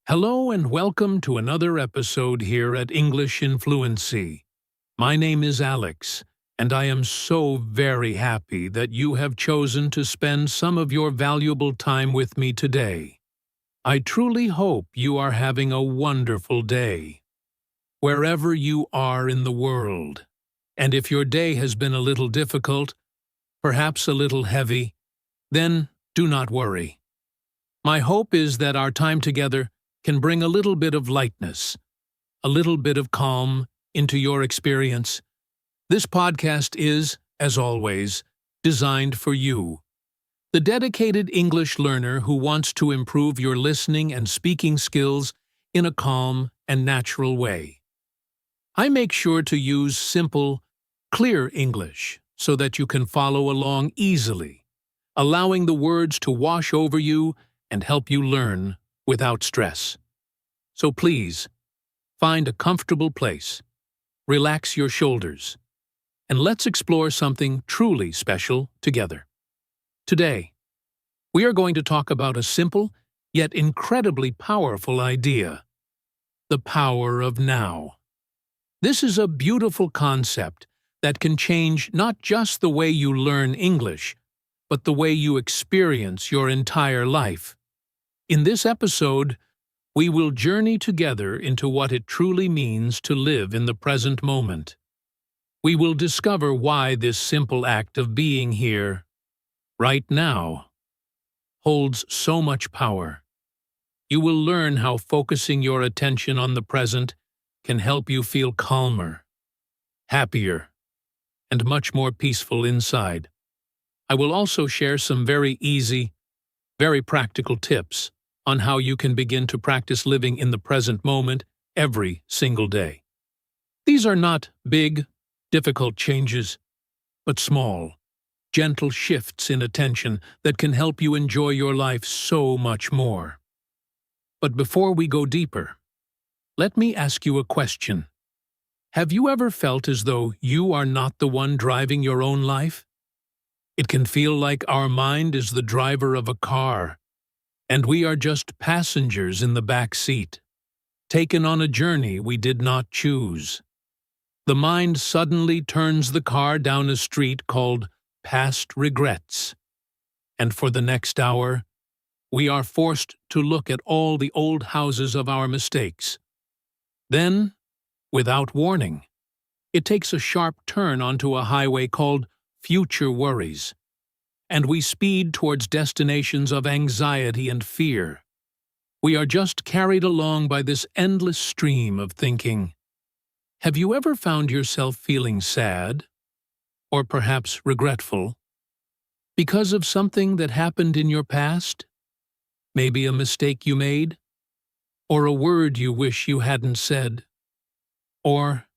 Hello and welcome to another episode here at English in Fluency. My name is Alex, and I am so very happy that you have chosen to spend some of your valuable time with me today. I truly hope you are having a wonderful day, wherever you are in the world. And if your day has been a little difficult, perhaps a little heavy, then do not worry. My hope is that our time together can bring a little bit of lightness, a little bit of calm into your experience. This podcast is, as always, designed for you, the dedicated English learner who wants to improve your listening and speaking skills in a calm and natural way. I make sure to use simple, clear English so that you can follow along easily, allowing the words to wash over you and help you learn without stress. So please, find a comfortable place, relax your shoulders, and let's explore something truly special together. Today, we are going to talk about a simple yet incredibly powerful idea: the power of now. This is a beautiful concept that can change not just the way you learn English, but the way you experience your entire life. In this episode, we will journey together into what it truly means to live in the present moment. We will discover why this simple act of being here, right now, holds so much power. You will learn how focusing your attention on the present can help you feel calmer, happier, and much more peaceful inside. I will also share some very easy, very practical tips on how you can begin to practice living in the present moment every single day. These are not big, difficult changes, but small, gentle shifts in attention that can help you enjoy your life so much more. But before we go deeper, let me ask you a question. Have you ever felt as though you are not the one driving your own life? It can feel like our mind is the driver of a car, and we are just passengers in the back seat, taken on a journey we did not choose. The mind suddenly turns the car down a street called past regrets, and for the next hour, we are forced to look at all the old houses of our mistakes. Then, without warning, it takes a sharp turn onto a highway called future worries, and we speed towards destinations of anxiety and fear. We are just carried along by this endless stream of thinking. Have you ever found yourself feeling sad, or perhaps regretful, because of something that happened in your past? Maybe a mistake you made, or a word you wish you hadn't said, or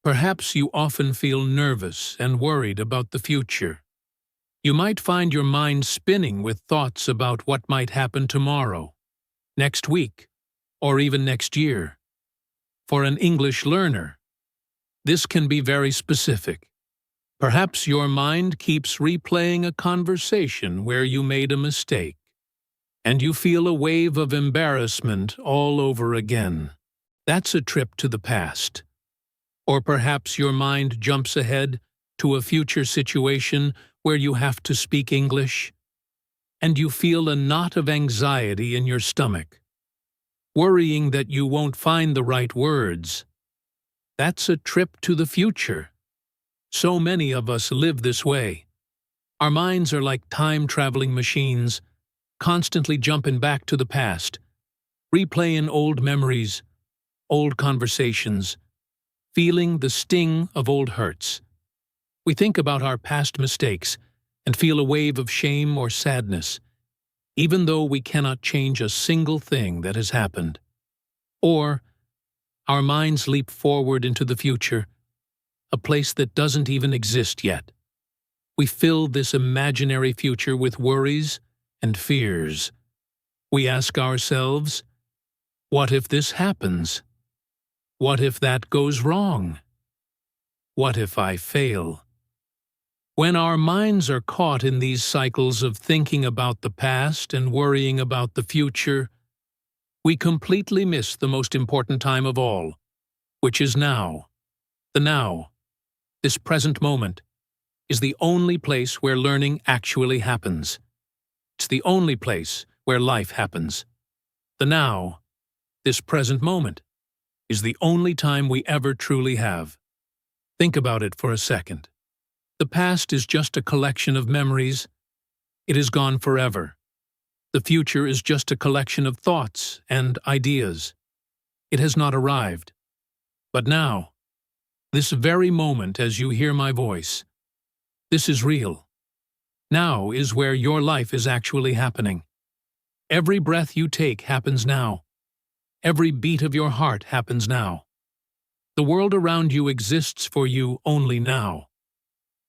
perhaps you often feel nervous and worried about the future. You might find your mind spinning with thoughts about what might happen tomorrow, next week, or even next year. For an English learner, this can be very specific. Perhaps your mind keeps replaying a conversation where you made a mistake, and you feel a wave of embarrassment all over again. That's a trip to the past. Or perhaps your mind jumps ahead to a future situation where you have to speak English, and you feel a knot of anxiety in your stomach, worrying that you won't find the right words. That's a trip to the future. So many of us live this way. Our minds are like time-traveling machines, constantly jumping back to the past, replaying old memories, old conversations, feeling the sting of old hurts. We think about our past mistakes and feel a wave of shame or sadness, even though we cannot change a single thing that has happened. Or our minds leap forward into the future, a place that doesn't even exist yet. We fill this imaginary future with worries and fears. We ask ourselves, what if this happens? What if that goes wrong? What if I fail? When our minds are caught in these cycles of thinking about the past and worrying about the future, we completely miss the most important time of all, which is now. The now, this present moment, is the only place where learning actually happens. It's the only place where life happens. The now, this present moment, is the only time we ever truly have. Think about it for a second. The past is just a collection of memories. It is gone forever. The future is just a collection of thoughts and ideas. It has not arrived. But now, this very moment as you hear my voice, this is real. Now is where your life is actually happening. Every breath you take happens now. Every beat of your heart happens now. The world around you exists for you only now.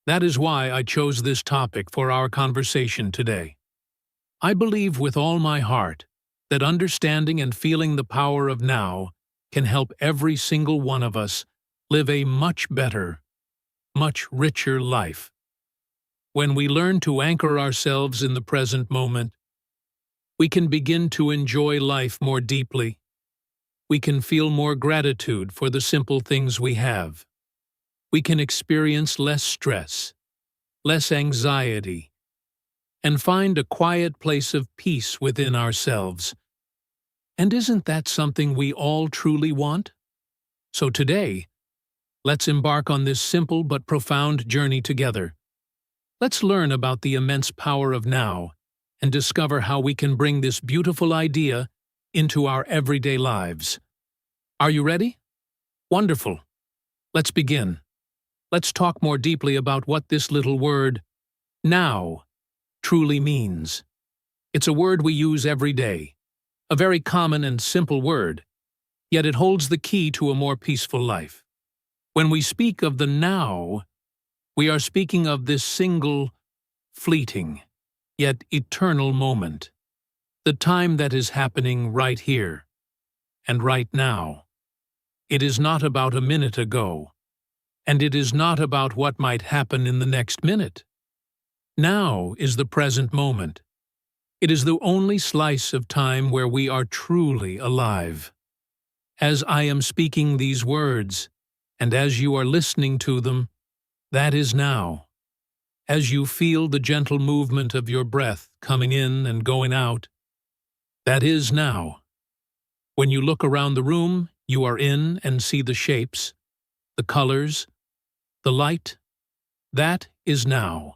That is why I chose this topic for our conversation today. I believe with all my heart that understanding and feeling the power of now can help every single one of us live a much better, much richer life. When we learn to anchor ourselves in the present moment, we can begin to enjoy life more deeply. We can feel more gratitude for the simple things we have. We can experience less stress, less anxiety, and find a quiet place of peace within ourselves. And isn't that something we all truly want? So today, let's embark on this simple but profound journey together. Let's learn about the immense power of now and discover how we can bring this beautiful idea into our everyday lives. Are you ready? Wonderful. Let's begin. Let's talk more deeply about what this little word, now, truly means. It's a word we use every day, a very common and simple word, yet it holds the key to a more peaceful life. When we speak of the now, we are speaking of this single, fleeting, yet eternal moment, the time that is happening right here and right now. It is not about a minute ago, and it is not about what might happen in the next minute. Now is the present moment. It is the only slice of time where we are truly alive. As I am speaking these words, and as you are listening to them, that is now. As you feel the gentle movement of your breath coming in and going out, that is now. When you look around the room, you are in and see the shapes, the colors, the light. That is now.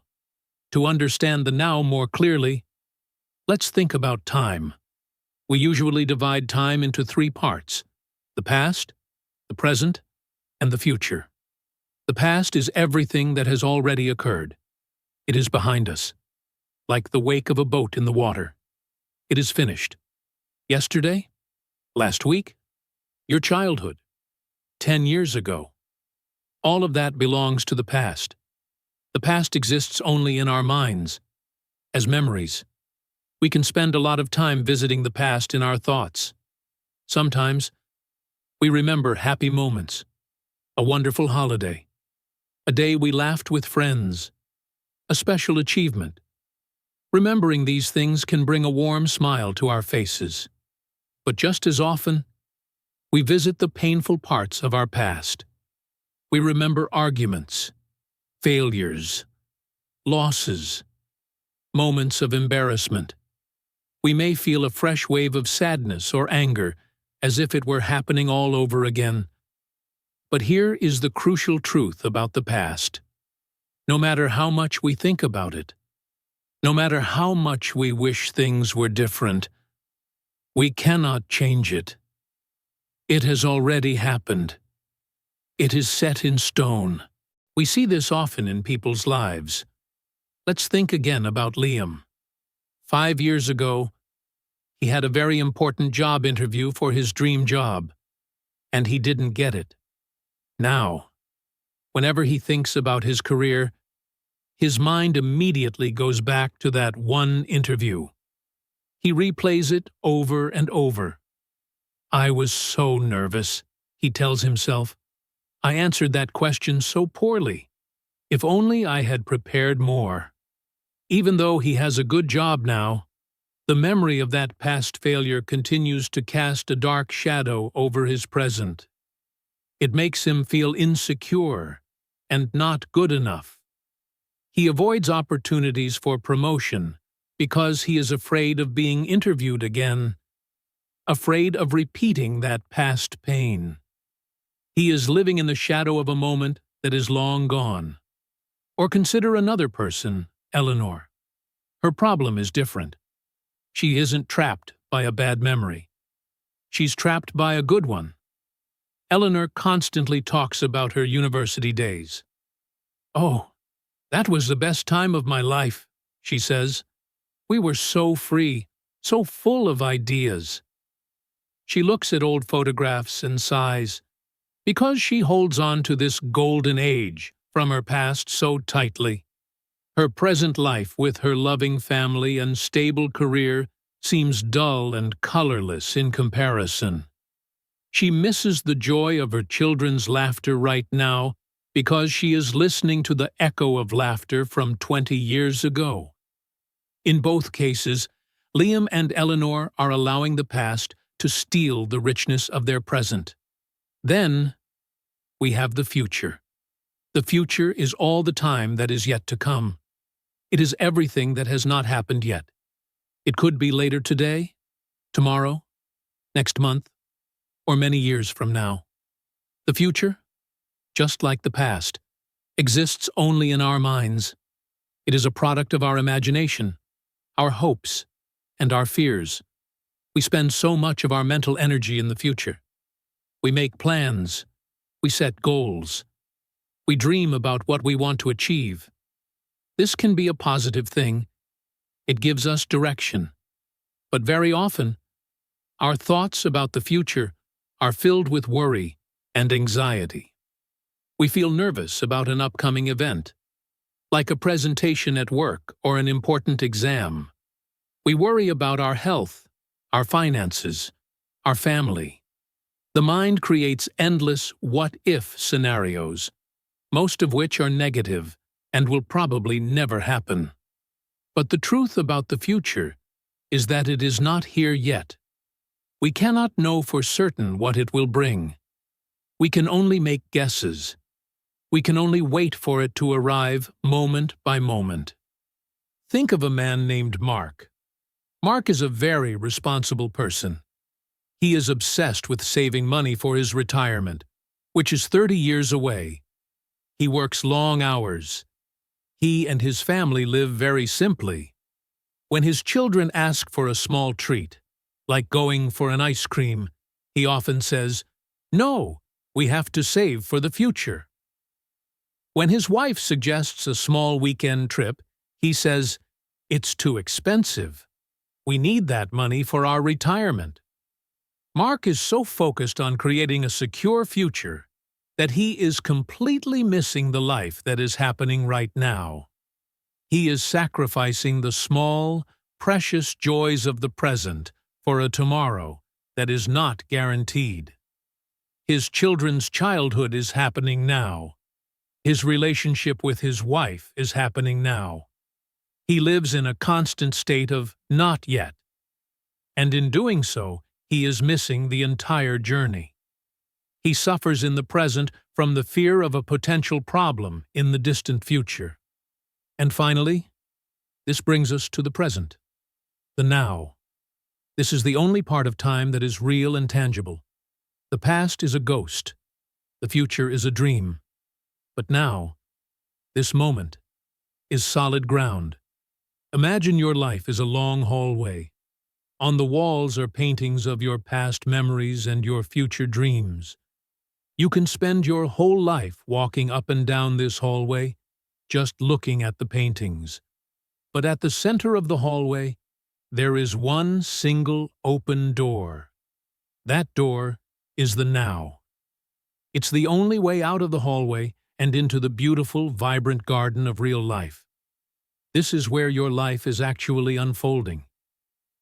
To understand the now more clearly, let's think about time. We usually divide time into three parts: the past, the present, and the future. The past is everything that has already occurred. It is behind us, like the wake of a boat in the water. It is finished. Yesterday, last week, your childhood, 10 years ago. All of that belongs to the past. The past exists only in our minds, as memories. We can spend a lot of time visiting the past in our thoughts. Sometimes, we remember happy moments, a wonderful holiday, a day we laughed with friends, a special achievement. Remembering these things can bring a warm smile to our faces. But just as often, we visit the painful parts of our past. We remember arguments, failures, losses, moments of embarrassment. We may feel a fresh wave of sadness or anger, as if it were happening all over again. But here is the crucial truth about the past. No matter how much we think about it, no matter how much we wish things were different, we cannot change it. It has already happened. It is set in stone. We see this often in people's lives. Let's think again about Liam. 5 years ago, he had a very important job interview for his dream job, and he didn't get it. Now, whenever he thinks about his career, his mind immediately goes back to that one interview. He replays it over and over. I was so nervous, he tells himself. I answered that question so poorly. If only I had prepared more. Even though he has a good job now, The memory of that past failure continues to cast a dark shadow over his present. It makes him feel insecure and not good enough. He avoids opportunities for promotion because he is afraid of being interviewed again, afraid of repeating that past pain. He is living in the shadow of a moment that is long gone. Or consider another person, Eleanor. Her problem is different. She isn't trapped by a bad memory. She's trapped by a good one. Eleanor constantly talks about her university days. "Oh, that was the best time of my life," she says. "We were so free, so full of ideas." She looks at old photographs and sighs, because she holds on to this golden age from her past so tightly. Her present life with her loving family and stable career seems dull and colorless in comparison. She misses the joy of her children's laughter right now because she is listening to the echo of laughter from 20 years ago. In both cases, Liam and Eleanor are allowing the past to steal the richness of their present. Then, we have the future. The future is all the time that is yet to come. It is everything that has not happened yet. It could be later today, tomorrow, next month, or many years from now. The future, just like the past, exists only in our minds. It is a product of our imagination, our hopes, and our fears. We spend so much of our mental energy in the future. We make plans. We set goals. We dream about what we want to achieve. This can be a positive thing. It gives us direction. But very often, our thoughts about the future are filled with worry and anxiety. We feel nervous about an upcoming event, like a presentation at work or an important exam. We worry about our health, our finances, our family. The mind creates endless what-if scenarios, most of which are negative and will probably never happen. But the truth about the future is that it is not here yet. We cannot know for certain what it will bring. We can only make guesses. We can only wait for it to arrive moment by moment. Think of a man named Mark. Mark is a very responsible person. He is obsessed with saving money for his retirement, which is 30 years away. He works long hours. He and his family live very simply. When his children ask for a small treat, like going for an ice cream, he often says, "No, we have to save for the future." When his wife suggests a small weekend trip, he says, "It's too expensive. We need that money for our retirement." Mark is so focused on creating a secure future that he is completely missing the life that is happening right now. He is sacrificing the small, precious joys of the present for a tomorrow that is not guaranteed. His children's childhood is happening now. His relationship with his wife is happening now. He lives in a constant state of not yet. And in doing so, he is missing the entire journey. He suffers in the present from the fear of a potential problem in the distant future. And finally, this brings us to the present, the now. This is the only part of time that is real and tangible. The past is a ghost. The future is a dream. But now, this moment, is solid ground. Imagine your life is a long hallway. On the walls are paintings of your past memories and your future dreams. You can spend your whole life walking up and down this hallway, just looking at the paintings. But at the center of the hallway, there is one single open door. That door is the now. It's the only way out of the hallway and into the beautiful, vibrant garden of real life. This is where your life is actually unfolding.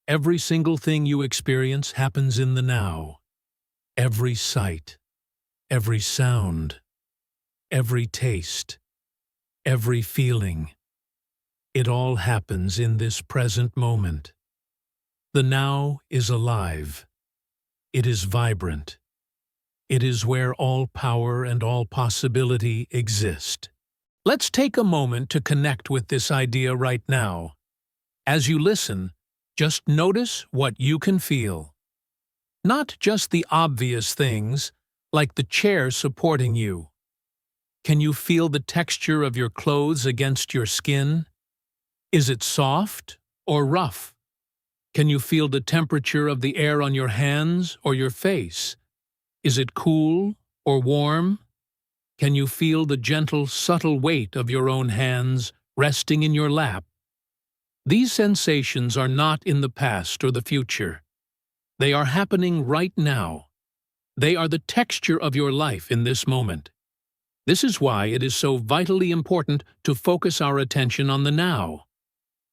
Every single thing you experience happens in the now. Every sight, every sound, every taste, every feeling. It all happens in this present moment. The now is alive. It is vibrant. It is where all power and all possibility exist. Let's take a moment to connect with this idea right now. As you listen, just notice what you can feel. Not just the obvious things, like the chair supporting you. Can you feel the texture of your clothes against your skin? Is it soft or rough? Can you feel the temperature of the air on your hands or your face? Is it cool or warm? Can you feel the gentle, subtle weight of your own hands resting in your lap? These sensations are not in the past or the future. They are happening right now. They are the texture of your life in this moment. This is why it is so vitally important to focus our attention on the now.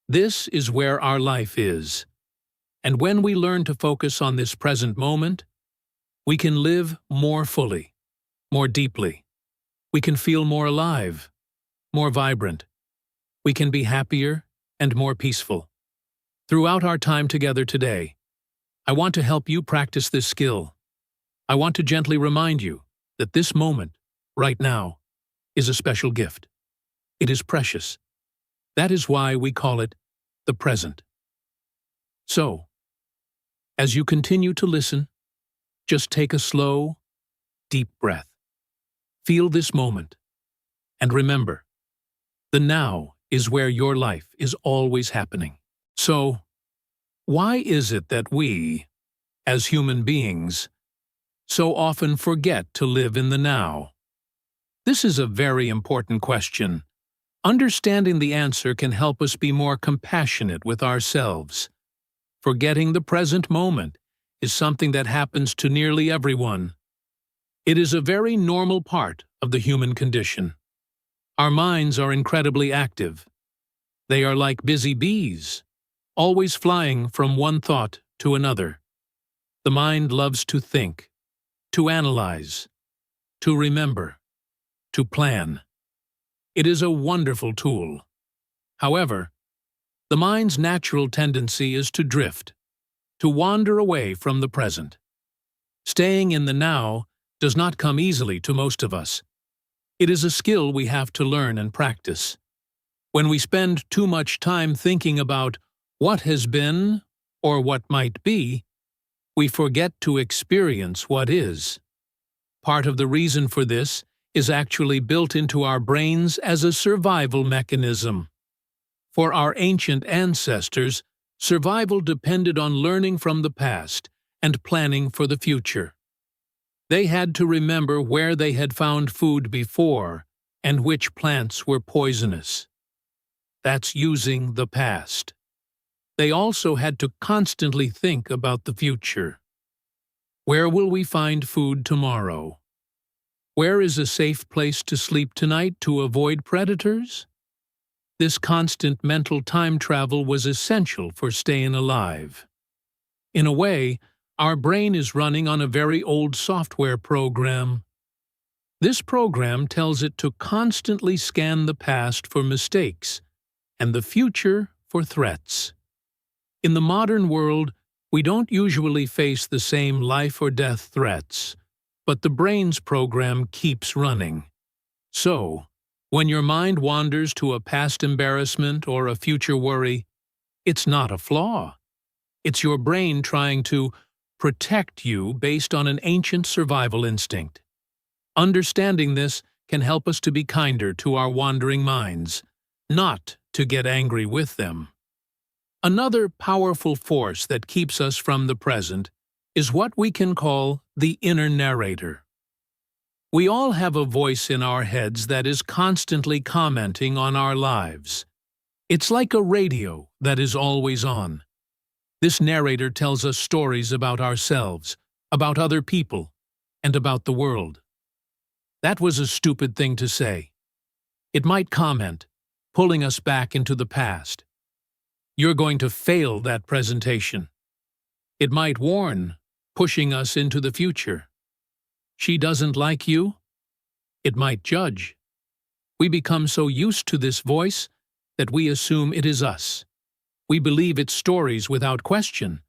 This is where our life is. And when we learn to focus on this present moment, we can live more fully, more deeply. We can feel more alive, more vibrant. We can be happier and more peaceful. Throughout our time together today, I want to help you practice this skill. I want to gently remind you that this moment, right now, is a special gift. It is precious. That is why we call it the present. So, as you continue to listen, just take a slow, deep breath. Feel this moment. And remember, the now is where your life is always happening. So, why is it that we, as human beings, so often forget to live in the now? This is a very important question. Understanding the answer can help us be more compassionate with ourselves. Forgetting the present moment is something that happens to nearly everyone. It is a very normal part of the human condition. Our minds are incredibly active. They are like busy bees, always flying from one thought to another. The mind loves to think, to analyze, to remember, to plan. It is a wonderful tool. However, the mind's natural tendency is to drift, to wander away from the present. Staying in the now does not come easily to most of us. It is a skill we have to learn and practice. When we spend too much time thinking about what has been or what might be, we forget to experience what is. Part of the reason for this is actually built into our brains as a survival mechanism. For our ancient ancestors, survival depended on learning from the past and planning for the future. They had to remember where they had found food before and which plants were poisonous. That's using the past. They also had to constantly think about the future. Where will we find food tomorrow? Where is a safe place to sleep tonight to avoid predators? This constant mental time travel was essential for staying alive. In a way, our brain is running on a very old software program. This program tells it to constantly scan the past for mistakes and the future for threats. In the modern world, we don't usually face the same life or death threats, but the brain's program keeps running. So, when your mind wanders to a past embarrassment or a future worry, it's not a flaw. It's your brain trying to protect you based on an ancient survival instinct. Understanding this can help us to be kinder to our wandering minds, not to get angry with them. Another powerful force that keeps us from the present is what we can call the inner narrator. We all have a voice in our heads that is constantly commenting on our lives. It's like a radio that is always on. This narrator tells us stories about ourselves, about other people, and about the world. That was a stupid thing to say. It might comment, pulling us back into the past. You're going to fail that presentation. It might warn, pushing us into the future. She doesn't like you? It might judge. We become so used to this voice that we assume it is us. We believe its stories without question,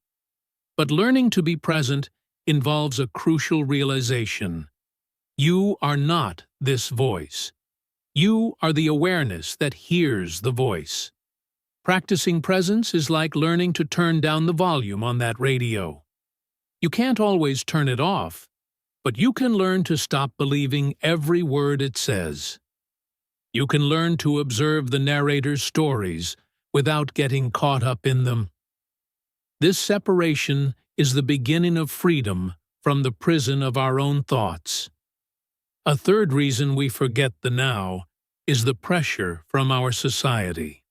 But learning to be present involves a crucial realization. You are not this voice. You are the awareness that hears the voice. Practicing presence is like learning to turn down the volume on that radio. You can't always turn it off, but you can learn to stop believing every word it says. You can learn to observe the narrator's stories without getting caught up in them. This separation is the beginning of freedom from the prison of our own thoughts. A third reason we forget the now is the pressure from our society.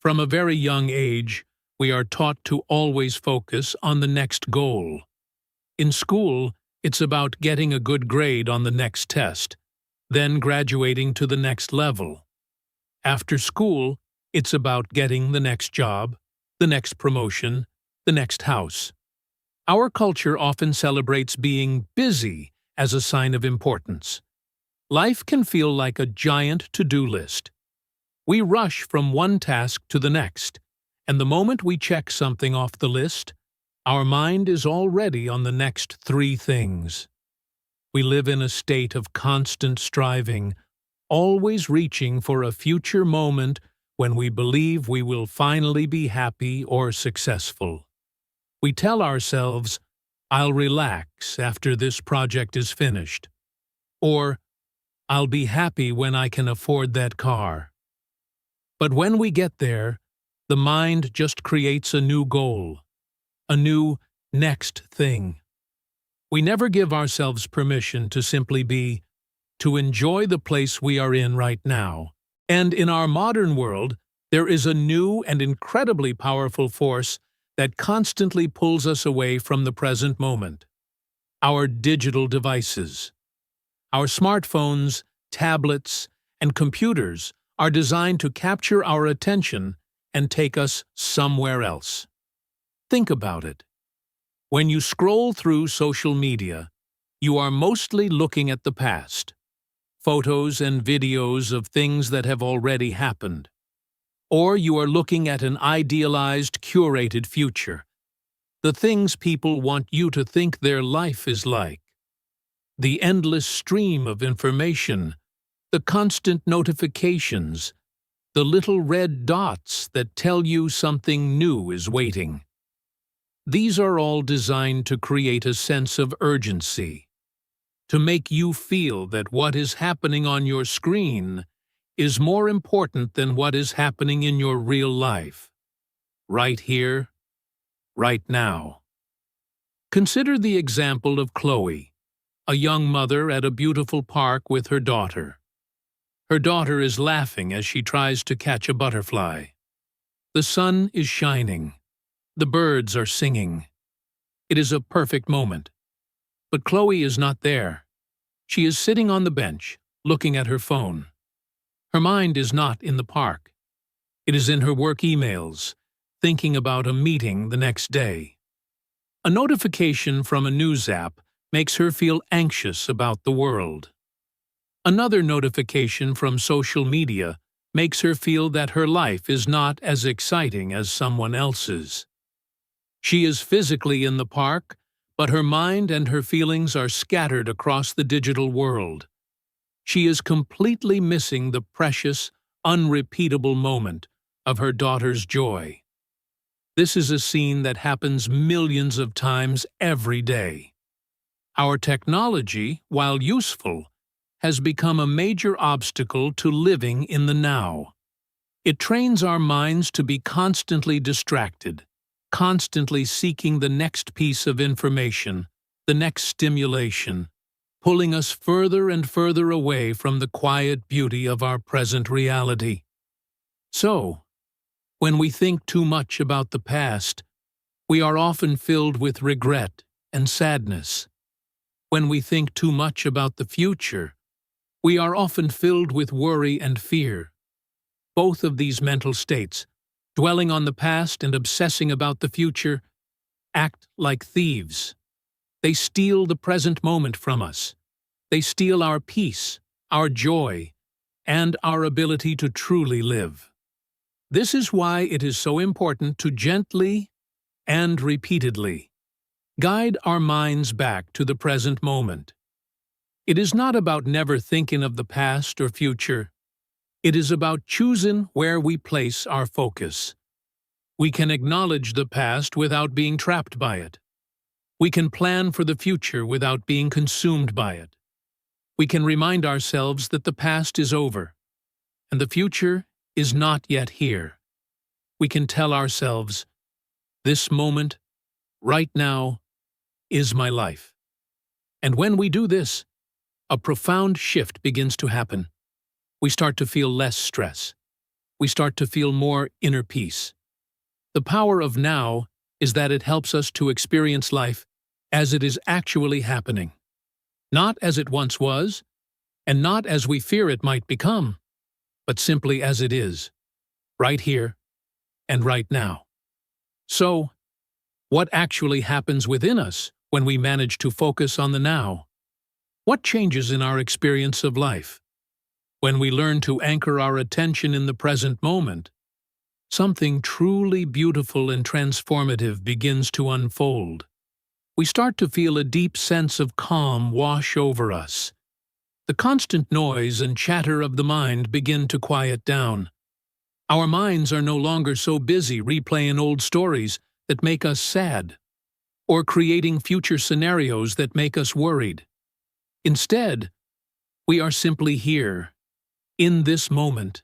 From a very young age, we are taught to always focus on the next goal. In school, it's about getting a good grade on the next test, then graduating to the next level. After school, it's about getting the next job, the next promotion, the next house. Our culture often celebrates being busy as a sign of importance. Life can feel like a giant to-do list. We rush from one task to the next, and the moment we check something off the list, our mind is already on the next 3 things. We live in a state of constant striving, always reaching for a future moment when we believe we will finally be happy or successful. We tell ourselves, "I'll relax after this project is finished," or "I'll be happy when I can afford that car." But when we get there, the mind just creates a new goal, a new next thing. We never give ourselves permission to simply be, to enjoy the place we are in right now. And in our modern world, there is a new and incredibly powerful force that constantly pulls us away from the present moment. Our digital devices. Our smartphones, tablets, and computers are designed to capture our attention and take us somewhere else. Think about it. When you scroll through social media, you are mostly looking at the past, photos and videos of things that have already happened. Or you are looking at an idealized, curated future, the things people want you to think their life is like. The endless stream of information, the constant notifications, the little red dots that tell you something new is waiting. These are all designed to create a sense of urgency, to make you feel that what is happening on your screen is more important than what is happening in your real life, right here, right now. Consider the example of Chloe, a young mother at a beautiful park with her daughter. Her daughter is laughing as she tries to catch a butterfly. The sun is shining. The birds are singing. It is a perfect moment. But Chloe is not there. She is sitting on the bench, looking at her phone. Her mind is not in the park. It is in her work emails, thinking about a meeting the next day. A notification from a news app makes her feel anxious about the world. Another notification from social media makes her feel that her life is not as exciting as someone else's. She is physically in the park, but her mind and her feelings are scattered across the digital world. She is completely missing the precious, unrepeatable moment of her daughter's joy. This is a scene that happens millions of times every day. Our technology, while useful, has become a major obstacle to living in the now. It trains our minds to be constantly distracted, constantly seeking the next piece of information, the next stimulation, pulling us further and further away from the quiet beauty of our present reality. So, when we think too much about the past, we are often filled with regret and sadness. When we think too much about the future, we are often filled with worry and fear. Both of these mental states, dwelling on the past and obsessing about the future, act like thieves. They steal the present moment from us. They steal our peace, our joy, and our ability to truly live. This is why it is so important to gently and repeatedly Guide our minds back to the present moment. It is not about never thinking of the past or future. It is about choosing where we place our focus. We can acknowledge the past without being trapped by it. We can plan for the future without being consumed by it. We can remind ourselves that the past is over, and the future is not yet here. We can tell ourselves, this moment, right now, is my life. And when we do this, a profound shift begins to happen. We start to feel less stress. We start to feel more inner peace. The power of now is that it helps us to experience life as it is actually happening, not as it once was, and not as we fear it might become, but simply as it is, right here and right now. So, what actually happens within us when we manage to focus on the now? What changes in our experience of life? When we learn to anchor our attention in the present moment, something truly beautiful and transformative begins to unfold. We start to feel a deep sense of calm wash over us. The constant noise and chatter of the mind begin to quiet down. Our minds are no longer so busy replaying old stories that make us sad, or creating future scenarios that make us worried. Instead, we are simply here, in this moment,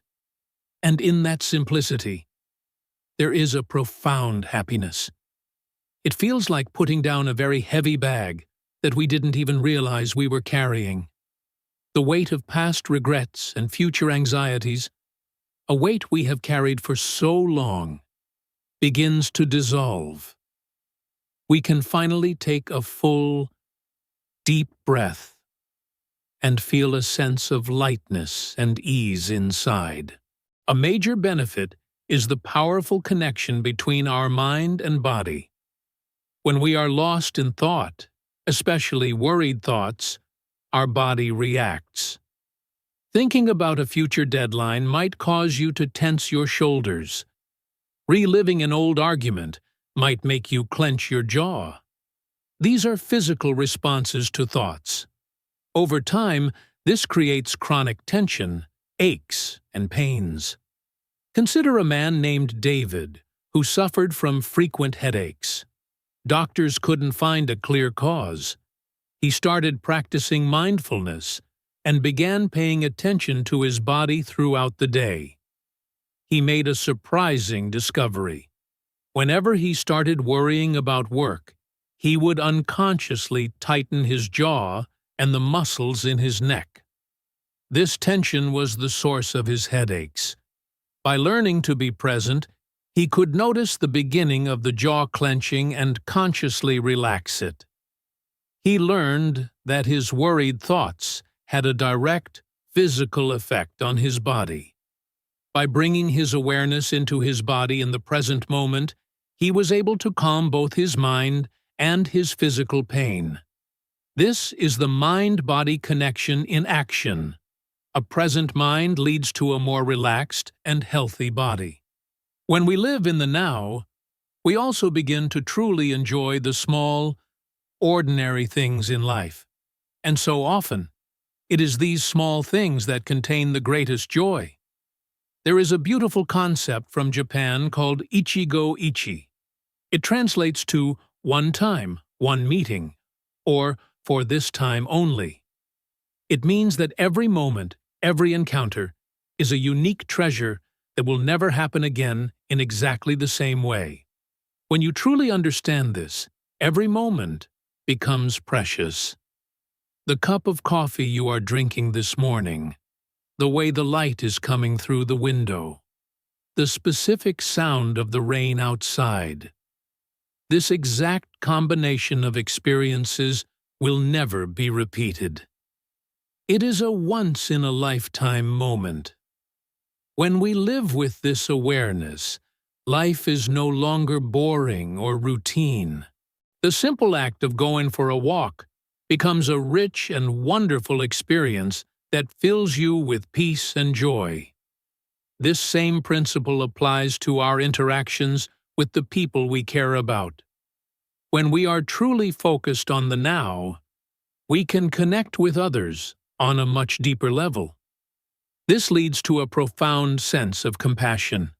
and in that simplicity, there is a profound happiness. It feels like putting down a very heavy bag that we didn't even realize we were carrying. The weight of past regrets and future anxieties, a weight we have carried for so long, begins to dissolve. We can finally take a full, deep breath and feel a sense of lightness and ease inside. A major benefit is the powerful connection between our mind and body. When we are lost in thought, especially worried thoughts, our body reacts. Thinking about a future deadline might cause you to tense your shoulders. Reliving an old argument might make you clench your jaw. These are physical responses to thoughts. Over time, this creates chronic tension, aches, and pains. Consider a man named David, who suffered from frequent headaches. Doctors couldn't find a clear cause. He started practicing mindfulness and began paying attention to his body throughout the day. He made a surprising discovery. Whenever he started worrying about work, he would unconsciously tighten his jaw and the muscles in his neck. This tension was the source of his headaches. By learning to be present, he could notice the beginning of the jaw clenching and consciously relax it. He learned that his worried thoughts had a direct, physical effect on his body. By bringing his awareness into his body in the present moment, he was able to calm both his mind and his physical pain. This is the mind-body connection in action. A present mind leads to a more relaxed and healthy body. When we live in the now, we also begin to truly enjoy the small, ordinary things in life. And so often, it is these small things that contain the greatest joy. There is a beautiful concept from Japan called Ichigo Ichi. It translates to one time, one meeting, or for this time only. It means that every moment, every encounter, is a unique treasure that will never happen again in exactly the same way. When you truly understand this, every moment becomes precious. The cup of coffee you are drinking this morning, the way the light is coming through the window, the specific sound of the rain outside. This exact combination of experiences will never be repeated. It is a once-in-a-lifetime moment. When we live with this awareness, life is no longer boring or routine. The simple act of going for a walk becomes a rich and wonderful experience that fills you with peace and joy. This same principle applies to our interactions with the people we care about. When we are truly focused on the now, we can connect with others on a much deeper level. This leads to a profound sense of compassion.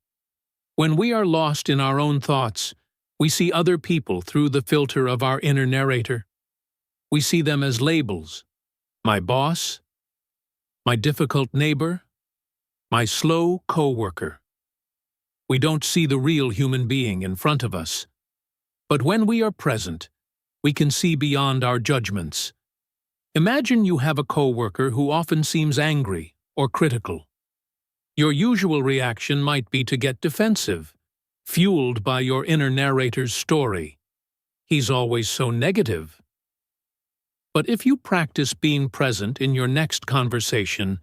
When we are lost in our own thoughts, we see other people through the filter of our inner narrator. We see them as labels: my boss, my difficult neighbor, my slow coworker. We don't see the real human being in front of us. But when we are present, we can see beyond our judgments. Imagine you have a coworker who often seems angry or critical. Your usual reaction might be to get defensive, fueled by your inner narrator's story. He's always so negative. But if you practice being present in your next conversation,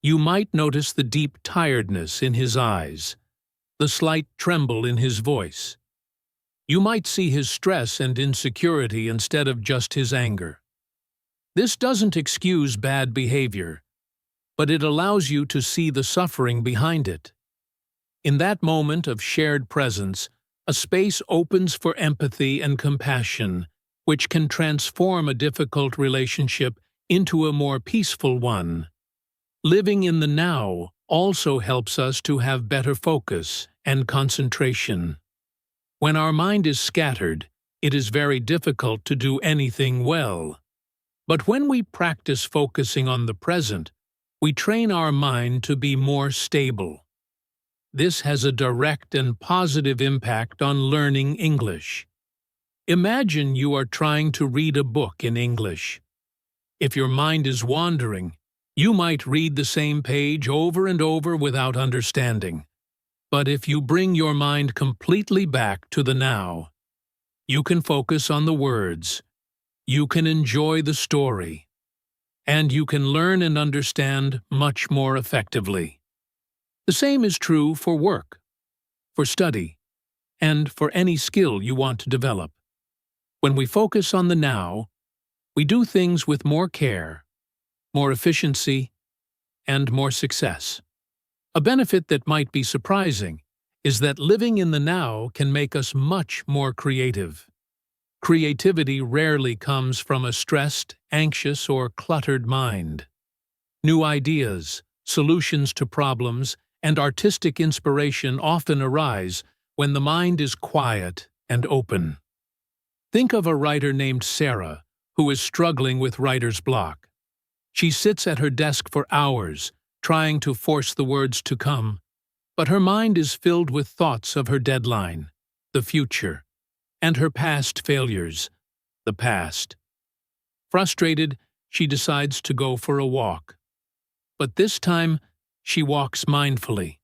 you might notice the deep tiredness in his eyes, the slight tremble in his voice. You might see his stress and insecurity instead of just his anger. This doesn't excuse bad behavior, but it allows you to see the suffering behind it. In that moment of shared presence, a space opens for empathy and compassion, which can transform a difficult relationship into a more peaceful one. Living in the now also helps us to have better focus and concentration. When our mind is scattered, it is very difficult to do anything well. But when we practice focusing on the present, we train our mind to be more stable. This has a direct and positive impact on learning English. Imagine you are trying to read a book in English. If your mind is wandering, you might read the same page over and over without understanding. But if you bring your mind completely back to the now, you can focus on the words, you can enjoy the story, and you can learn and understand much more effectively. The same is true for work, for study, and for any skill you want to develop. When we focus on the now, we do things with more care, more efficiency, and more success. A benefit that might be surprising is that living in the now can make us much more creative. Creativity rarely comes from a stressed, anxious, or cluttered mind. New ideas, solutions to problems, and artistic inspiration often arise when the mind is quiet and open. Think of a writer named Sarah, who is struggling with writer's block. She sits at her desk for hours, trying to force the words to come, but her mind is filled with thoughts of her deadline, the future, and her past failures, the past. Frustrated, she decides to go for a walk. But this time, she walks mindfully.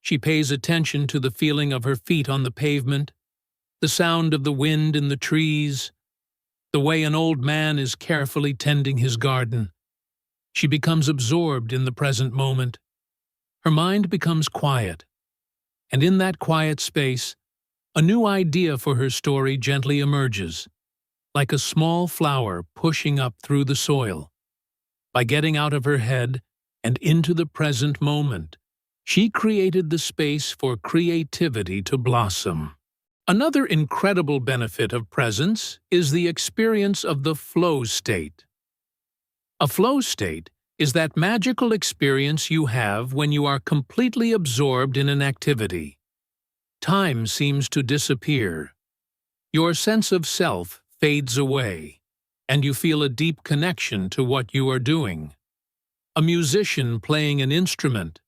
She pays attention to the feeling of her feet on the pavement, the sound of the wind in the trees, the way an old man is carefully tending his garden. She becomes absorbed in the present moment. Her mind becomes quiet, and in that quiet space, a new idea for her story gently emerges, like a small flower pushing up through the soil. By getting out of her head and into the present moment, she created the space for creativity to blossom. Another incredible benefit of presence is the experience of the flow state. A flow state is that magical experience you have when you are completely absorbed in an activity. Time seems to disappear. Your sense of self fades away, and you feel a deep connection to what you are doing. A musician playing an instrument,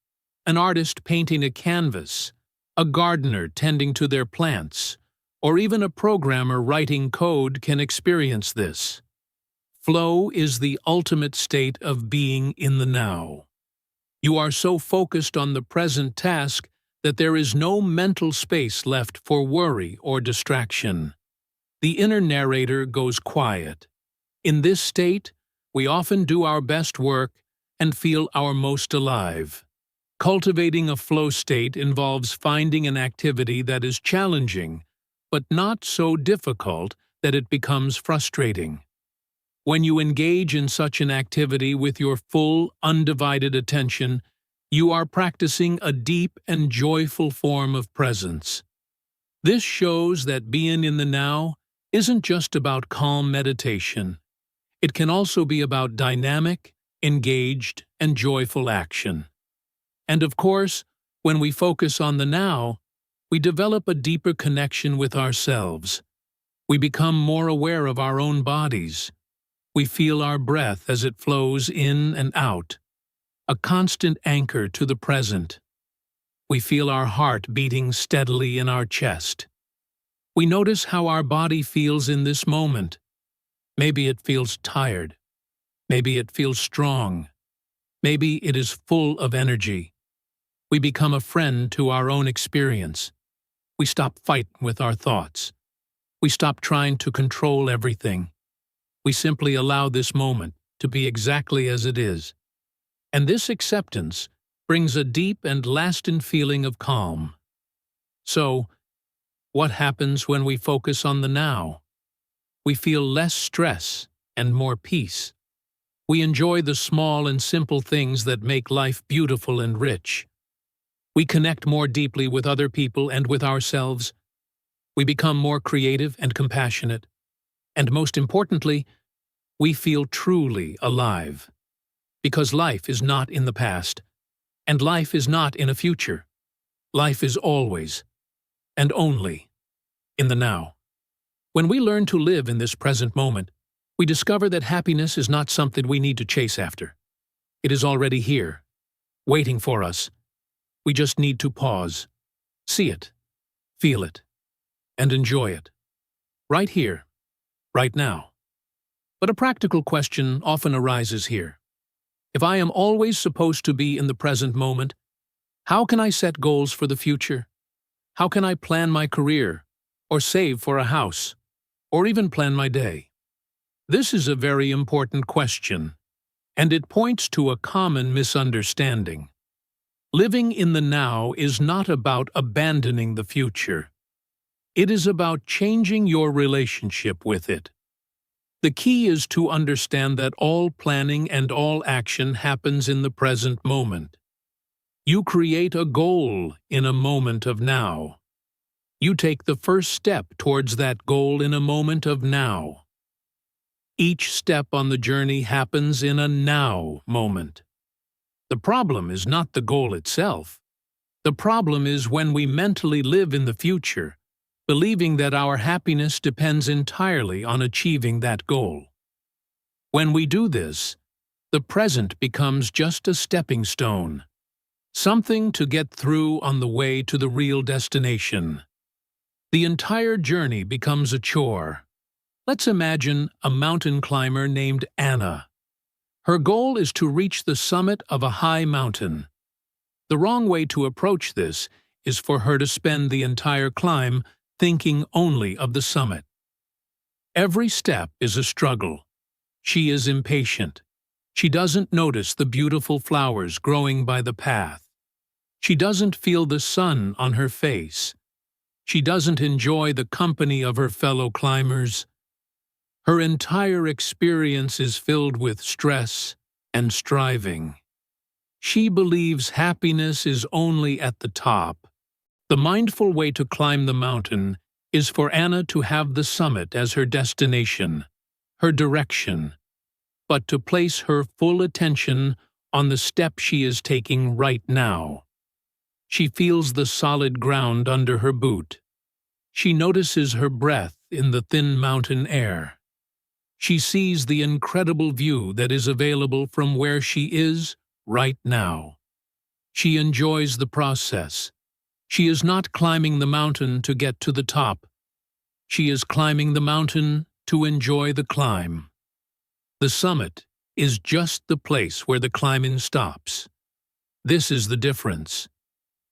an artist painting a canvas, a gardener tending to their plants, or even a programmer writing code can experience this. Flow is the ultimate state of being in the now. You are so focused on the present task that there is no mental space left for worry or distraction. The inner narrator goes quiet. In this state, we often do our best work and feel our most alive. Cultivating a flow state involves finding an activity that is challenging, but not so difficult that it becomes frustrating. When you engage in such an activity with your full, undivided attention, you are practicing a deep and joyful form of presence. This shows that being in the now isn't just about calm meditation. It can also be about dynamic, engaged, and joyful action. And of course, when we focus on the now, we develop a deeper connection with ourselves. We become more aware of our own bodies. We feel our breath as it flows in and out, a constant anchor to the present. We feel our heart beating steadily in our chest. We notice how our body feels in this moment. Maybe it feels tired. Maybe it feels strong. Maybe it is full of energy. We become a friend to our own experience. We stop fighting with our thoughts. We stop trying to control everything. We simply allow this moment to be exactly as it is. And this acceptance brings a deep and lasting feeling of calm. So, what happens when we focus on the now? We feel less stress and more peace. We enjoy the small and simple things that make life beautiful and rich. We connect more deeply with other people and with ourselves. We become more creative and compassionate. And most importantly, we feel truly alive. Because life is not in the past, and life is not in a future. Life is always, and only, in the now. When we learn to live in this present moment, we discover that happiness is not something we need to chase after. It is already here, waiting for us. We just need to pause, see it, feel it, and enjoy it. Right here, right now. But a practical question often arises here. If I am always supposed to be in the present moment, how can I set goals for the future? How can I plan my career, or save for a house, or even plan my day? This is a very important question, and it points to a common misunderstanding. Living in the now is not about abandoning the future. It is about changing your relationship with it. The key is to understand that all planning and all action happens in the present moment. You create a goal in a moment of now. You take the first step towards that goal in a moment of now. Each step on the journey happens in a now moment. The problem is not the goal itself. The problem is when we mentally live in the future, believing that our happiness depends entirely on achieving that goal. When we do this, the present becomes just a stepping stone, something to get through on the way to the real destination. The entire journey becomes a chore. Let's imagine a mountain climber named Anna. Her goal is to reach the summit of a high mountain. The wrong way to approach this is for her to spend the entire climb thinking only of the summit. Every step is a struggle. She is impatient. She doesn't notice the beautiful flowers growing by the path. She doesn't feel the sun on her face. She doesn't enjoy the company of her fellow climbers. Her entire experience is filled with stress and striving. She believes happiness is only at the top. The mindful way to climb the mountain is for Anna to have the summit as her destination, her direction, but to place her full attention on the step she is taking right now. She feels the solid ground under her boot. She notices her breath in the thin mountain air. She sees the incredible view that is available from where she is right now. She enjoys the process. She is not climbing the mountain to get to the top. She is climbing the mountain to enjoy the climb. The summit is just the place where the climbing stops. This is the difference.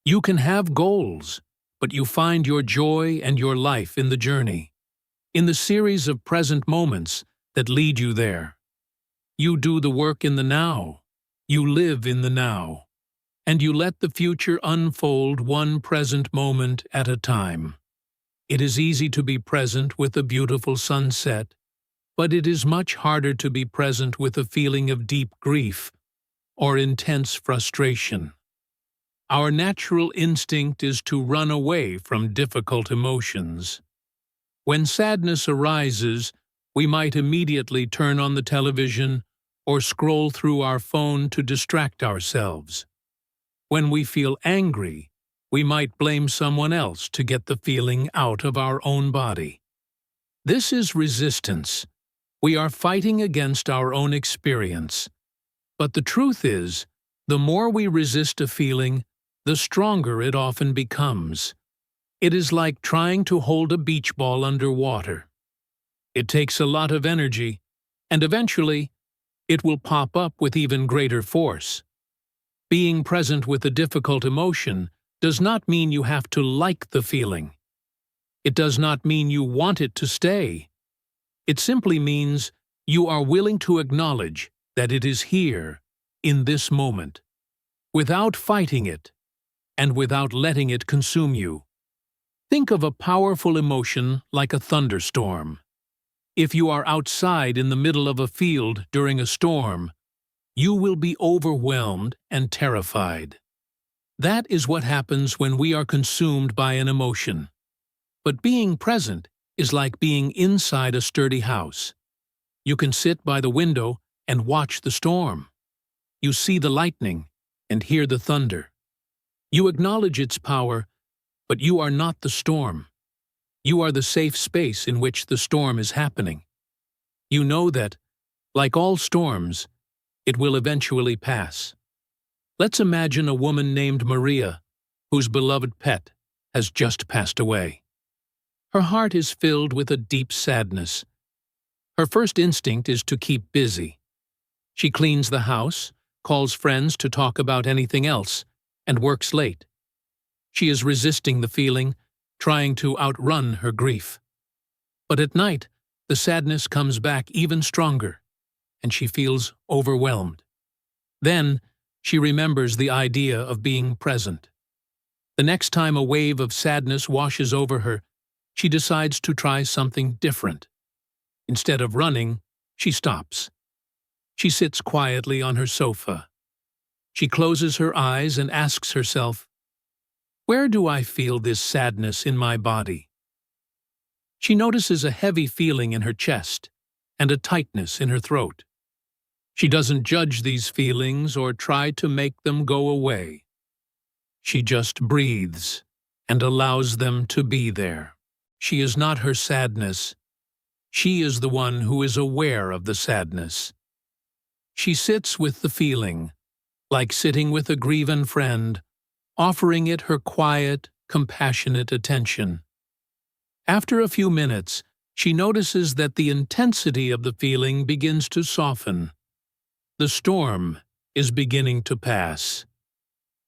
You can have goals, but you find your joy and your life in the journey, in the series of present moments that lead you there. You do the work in the now. You live in the now. And you let the future unfold one present moment at a time. It is easy to be present with a beautiful sunset, but it is much harder to be present with a feeling of deep grief or intense frustration. Our natural instinct is to run away from difficult emotions. When sadness arises, we might immediately turn on the television or scroll through our phone to distract ourselves. When we feel angry, we might blame someone else to get the feeling out of our own body. This is resistance. We are fighting against our own experience. But the truth is, the more we resist a feeling, the stronger it often becomes. It is like trying to hold a beach ball underwater. It takes a lot of energy, and eventually, it will pop up with even greater force. Being present with a difficult emotion does not mean you have to like the feeling. It does not mean you want it to stay. It simply means you are willing to acknowledge that it is here, in this moment, without fighting it, and without letting it consume you. Think of a powerful emotion like a thunderstorm. If you are outside in the middle of a field during a storm, you will be overwhelmed and terrified. That is what happens when we are consumed by an emotion. But being present is like being inside a sturdy house. You can sit by the window and watch the storm. You see the lightning and hear the thunder. You acknowledge its power, but you are not the storm. You are the safe space in which the storm is happening. You know that, like all storms, it will eventually pass. Let's imagine a woman named Maria, whose beloved pet has just passed away. Her heart is filled with a deep sadness. Her first instinct is to keep busy. She cleans the house, calls friends to talk about anything else, and works late. She is resisting the feeling, trying to outrun her grief. But at night, the sadness comes back even stronger, and she feels overwhelmed. Then, she remembers the idea of being present. The next time a wave of sadness washes over her, she decides to try something different. Instead of running, she stops. She sits quietly on her sofa. She closes her eyes and asks herself, "Where do I feel this sadness in my body?" She notices a heavy feeling in her chest and a tightness in her throat. She doesn't judge these feelings or try to make them go away. She just breathes and allows them to be there. She is not her sadness. She is the one who is aware of the sadness. She sits with the feeling, like sitting with a grieving friend, offering it her quiet, compassionate attention. After a few minutes, she notices that the intensity of the feeling begins to soften. The storm is beginning to pass.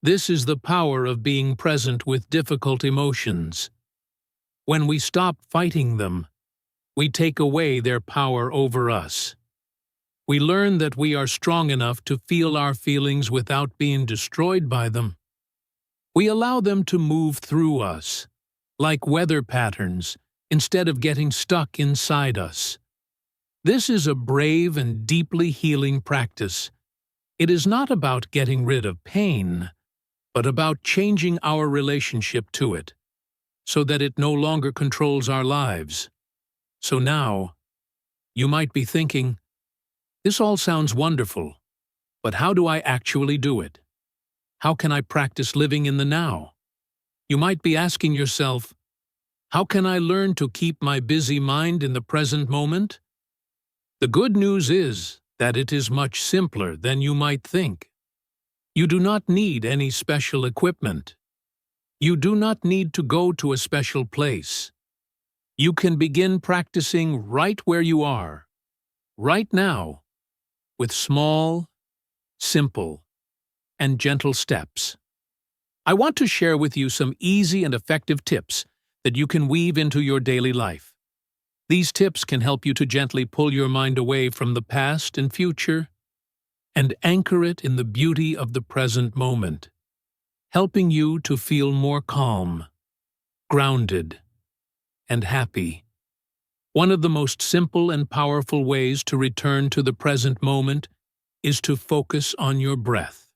This is the power of being present with difficult emotions. When we stop fighting them, we take away their power over us. We learn that we are strong enough to feel our feelings without being destroyed by them. We allow them to move through us, like weather patterns, instead of getting stuck inside us. This is a brave and deeply healing practice. It is not about getting rid of pain, but about changing our relationship to it, so that it no longer controls our lives. So now, you might be thinking, "This all sounds wonderful, but how do I actually do it? How can I practice living in the now?" You might be asking yourself, "How can I learn to keep my busy mind in the present moment?" The good news is that it is much simpler than you might think. You do not need any special equipment. You do not need to go to a special place. You can begin practicing right where you are, right now, with small, simple, and gentle steps. I want to share with you some easy and effective tips that you can weave into your daily life. These tips can help you to gently pull your mind away from the past and future and anchor it in the beauty of the present moment, helping you to feel more calm, grounded, and happy. One of the most simple and powerful ways to return to the present moment is to focus on your breath.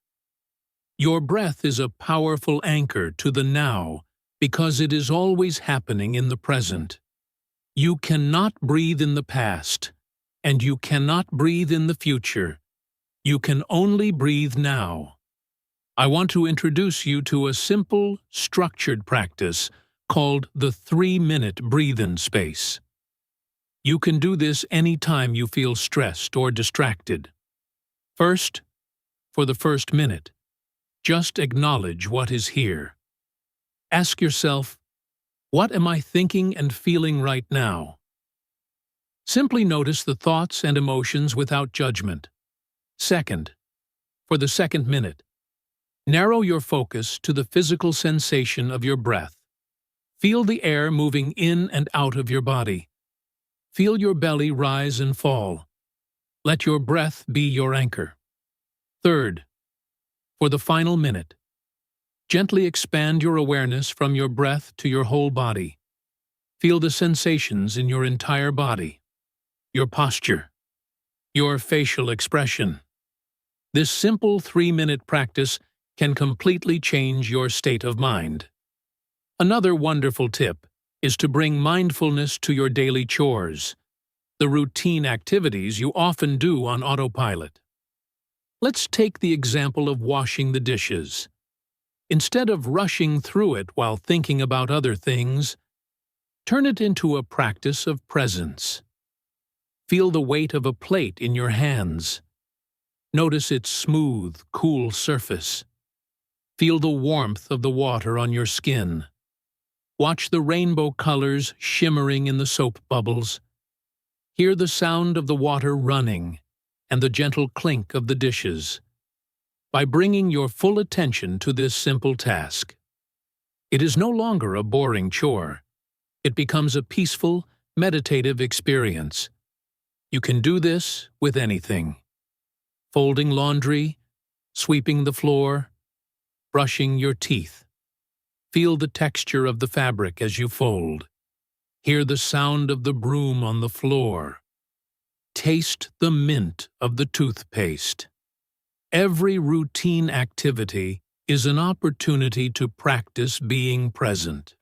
Your breath is a powerful anchor to the now because it is always happening in the present. You cannot breathe in the past, and you cannot breathe in the future. You can only breathe now. I want to introduce you to a simple, structured practice called the 3-minute breathe-in space. You can do this anytime you feel stressed or distracted. First, for the first minute, just acknowledge what is here. Ask yourself, what am I thinking and feeling right now? Simply notice the thoughts and emotions without judgment. Second, for the second minute, narrow your focus to the physical sensation of your breath. Feel the air moving in and out of your body. Feel your belly rise and fall. Let your breath be your anchor. Third, for the final minute, gently expand your awareness from your breath to your whole body. Feel the sensations in your entire body, your posture, your facial expression. This simple 3-minute practice can completely change your state of mind. Another wonderful tip is to bring mindfulness to your daily chores, the routine activities you often do on autopilot. Let's take the example of washing the dishes. Instead of rushing through it while thinking about other things, turn it into a practice of presence. Feel the weight of a plate in your hands. Notice its smooth, cool surface. Feel the warmth of the water on your skin. Watch the rainbow colors shimmering in the soap bubbles. Hear the sound of the water running and the gentle clink of the dishes. By bringing your full attention to this simple task, it is no longer a boring chore. It becomes a peaceful, meditative experience. You can do this with anything. Folding laundry, sweeping the floor, brushing your teeth. Feel the texture of the fabric as you fold. Hear the sound of the broom on the floor. Taste the mint of the toothpaste. Every routine activity is an opportunity to practice being present.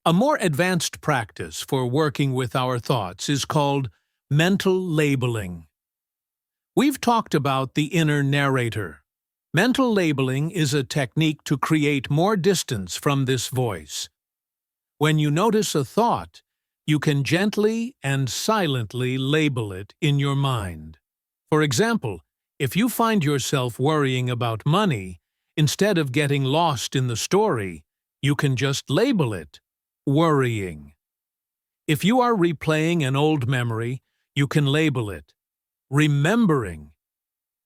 A more advanced practice for working with our thoughts is called mental labeling. We've talked about the inner narrator. Mental labeling is a technique to create more distance from this voice. When you notice a thought, you can gently and silently label it in your mind. For example, if you find yourself worrying about money, instead of getting lost in the story, you can just label it worrying. If you are replaying an old memory, you can label it remembering.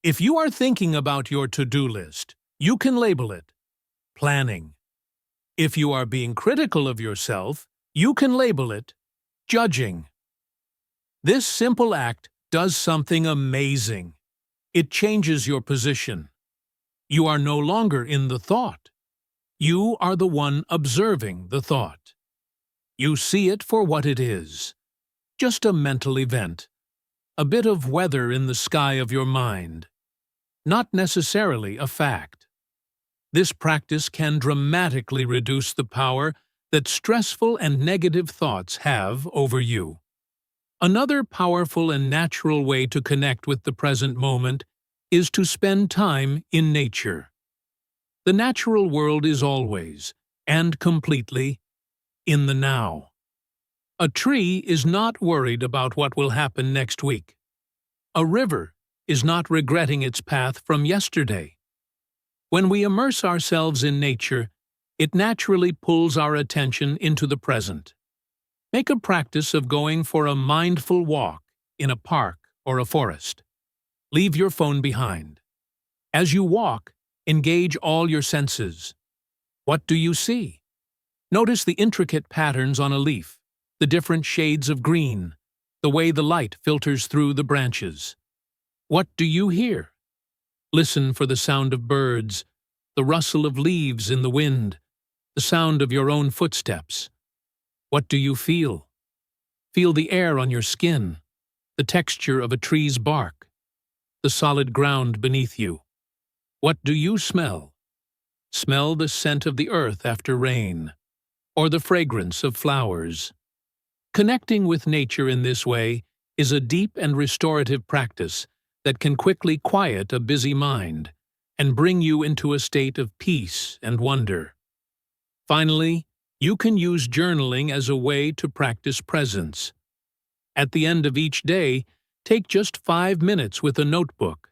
If you are thinking about your to-do list, you can label it planning. If you are being critical of yourself, you can label it judging. This simple act does something amazing. It changes your position. You are no longer in the thought. You are the one observing the thought. You see it for what it is, just a mental event, a bit of weather in the sky of your mind, not necessarily a fact. This practice can dramatically reduce the power that stressful and negative thoughts have over you. Another powerful and natural way to connect with the present moment is to spend time in nature. The natural world is always, and completely, in the now. A tree is not worried about what will happen next week. A river is not regretting its path from yesterday. When we immerse ourselves in nature, it naturally pulls our attention into the present. Make a practice of going for a mindful walk in a park or a forest. Leave your phone behind. As you walk, engage all your senses. What do you see? Notice the intricate patterns on a leaf, the different shades of green, the way the light filters through the branches. What do you hear? Listen for the sound of birds, the rustle of leaves in the wind, the sound of your own footsteps. What do you feel? Feel the air on your skin, the texture of a tree's bark, the solid ground beneath you. What do you smell? Smell the scent of the earth after rain, or the fragrance of flowers. Connecting with nature in this way is a deep and restorative practice that can quickly quiet a busy mind and bring you into a state of peace and wonder. Finally, you can use journaling as a way to practice presence. At the end of each day, take just 5 minutes with a notebook.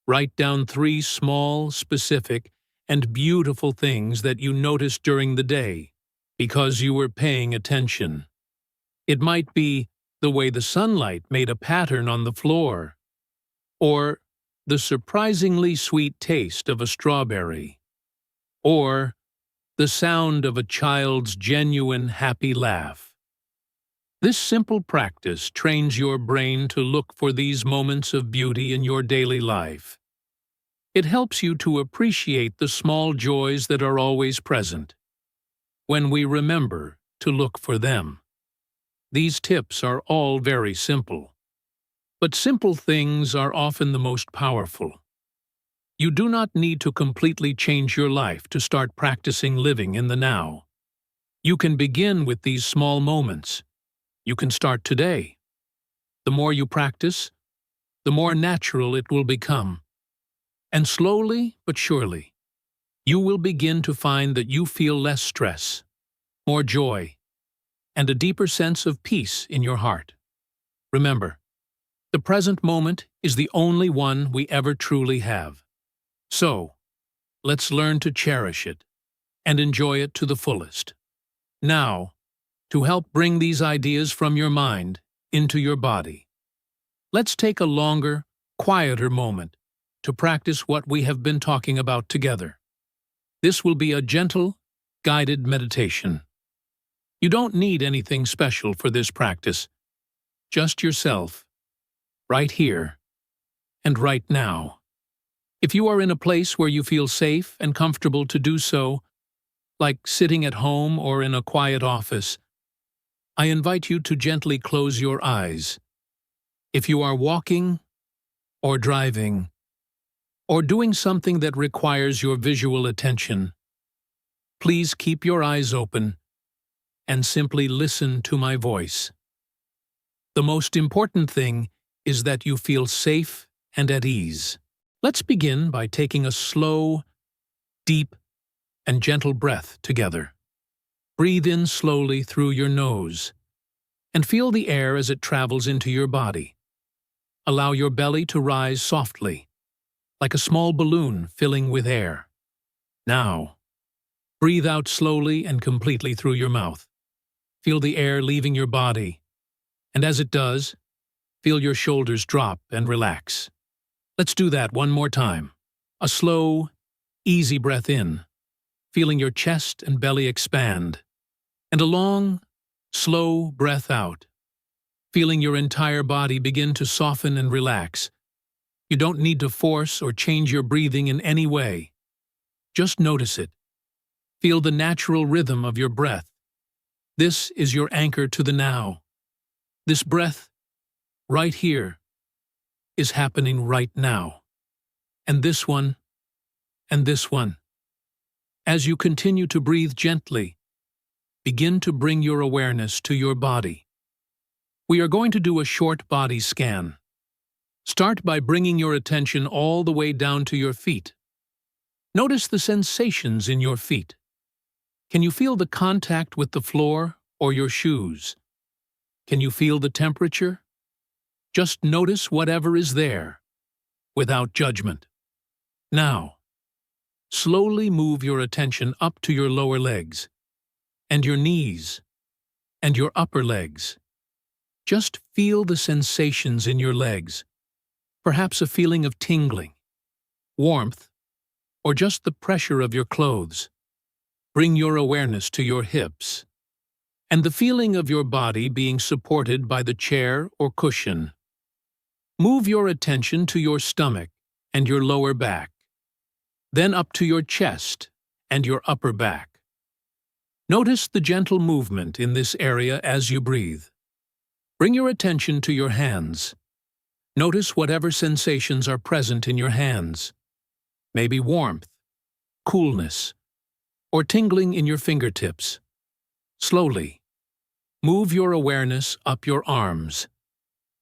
Write down 3 small, specific, and beautiful things that you noticed during the day because you were paying attention. It might be the way the sunlight made a pattern on the floor, or the surprisingly sweet taste of a strawberry, or the sound of a child's genuine happy laugh. This simple practice trains your brain to look for these moments of beauty in your daily life. It helps you to appreciate the small joys that are always present when we remember to look for them. These tips are all very simple, but simple things are often the most powerful. You do not need to completely change your life to start practicing living in the now. You can begin with these small moments. You can start today. The more you practice, the more natural it will become. And slowly but surely, you will begin to find that you feel less stress, more joy, and a deeper sense of peace in your heart. Remember, the present moment is the only one we ever truly have. So, let's learn to cherish it and enjoy it to the fullest. Now, to help bring these ideas from your mind into your body, let's take a longer, quieter moment to practice what we have been talking about together. This will be a gentle, guided meditation. You don't need anything special for this practice, just yourself, right here and right now. If you are in a place where you feel safe and comfortable to do so, like sitting at home or in a quiet office, I invite you to gently close your eyes. If you are walking or driving or doing something that requires your visual attention, please keep your eyes open and simply listen to my voice. The most important thing is that you feel safe and at ease. Let's begin by taking a slow, deep, and gentle breath together. Breathe in slowly through your nose and feel the air as it travels into your body. Allow your belly to rise softly, like a small balloon filling with air. Now, breathe out slowly and completely through your mouth. Feel the air leaving your body, and as it does, feel your shoulders drop and relax. Let's do that one more time. A slow, easy breath in, feeling your chest and belly expand, and a long, slow breath out, feeling your entire body begin to soften and relax. You don't need to force or change your breathing in any way. Just notice it. Feel the natural rhythm of your breath. This is your anchor to the now. This breath, right here, is happening right now. And this one, and this one. As you continue to breathe gently, begin to bring your awareness to your body. We are going to do a short body scan. Start by bringing your attention all the way down to your feet. Notice the sensations in your feet. Can you feel the contact with the floor or your shoes? Can you feel the temperature? Just notice whatever is there, without judgment. Now, slowly move your attention up to your lower legs, and your knees, and your upper legs. Just feel the sensations in your legs, perhaps a feeling of tingling, warmth, or just the pressure of your clothes. Bring your awareness to your hips, and the feeling of your body being supported by the chair or cushion. Move your attention to your stomach and your lower back, then up to your chest and your upper back. Notice the gentle movement in this area as you breathe. Bring your attention to your hands. Notice whatever sensations are present in your hands. Maybe warmth, coolness, or tingling in your fingertips. Slowly, Move your awareness up your arms,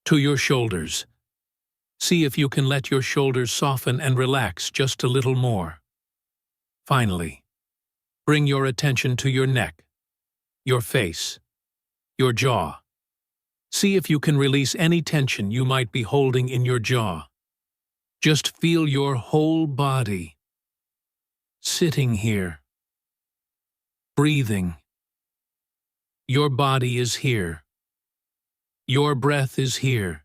to your shoulders. See if you can let your shoulders soften and relax just a little more. Finally, bring your attention to your neck, your face, your jaw. See if you can release any tension you might be holding in your jaw. Just feel your whole body sitting here, breathing. Your body is here. Your breath is here.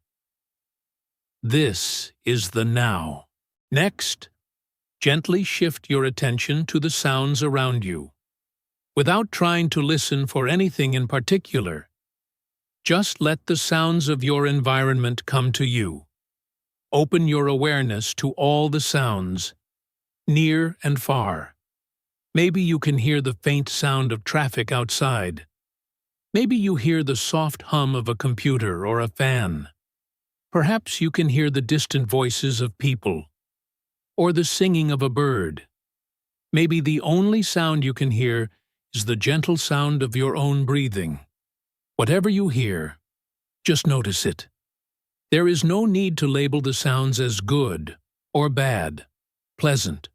This is the now. Next, gently shift your attention to the sounds around you. Without trying to listen for anything in particular, just let the sounds of your environment come to you. Open your awareness to all the sounds, near and far. Maybe you can hear the faint sound of traffic outside. Maybe you hear the soft hum of a computer or a fan. Perhaps you can hear the distant voices of people, or the singing of a bird. Maybe the only sound you can hear is the gentle sound of your own breathing. Whatever you hear, just notice it. There is no need to label the sounds as good or bad, pleasant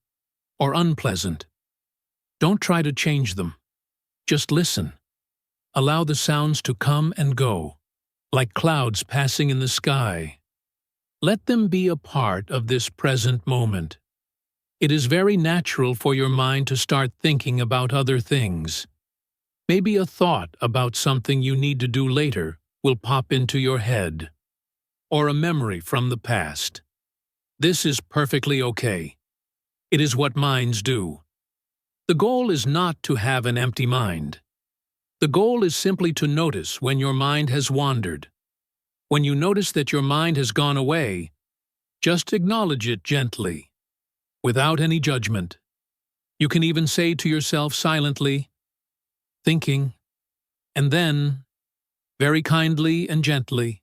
or unpleasant. Don't try to change them. Just listen. Allow the sounds to come and go, like clouds passing in the sky. Let them be a part of this present moment. It is very natural for your mind to start thinking about other things. Maybe a thought about something you need to do later will pop into your head, or a memory from the past. This is perfectly okay. It is what minds do. The goal is not to have an empty mind. The goal is simply to notice when your mind has wandered. When you notice that your mind has gone away, just acknowledge it gently, without any judgment. You can even say to yourself silently, thinking, and then, very kindly and gently,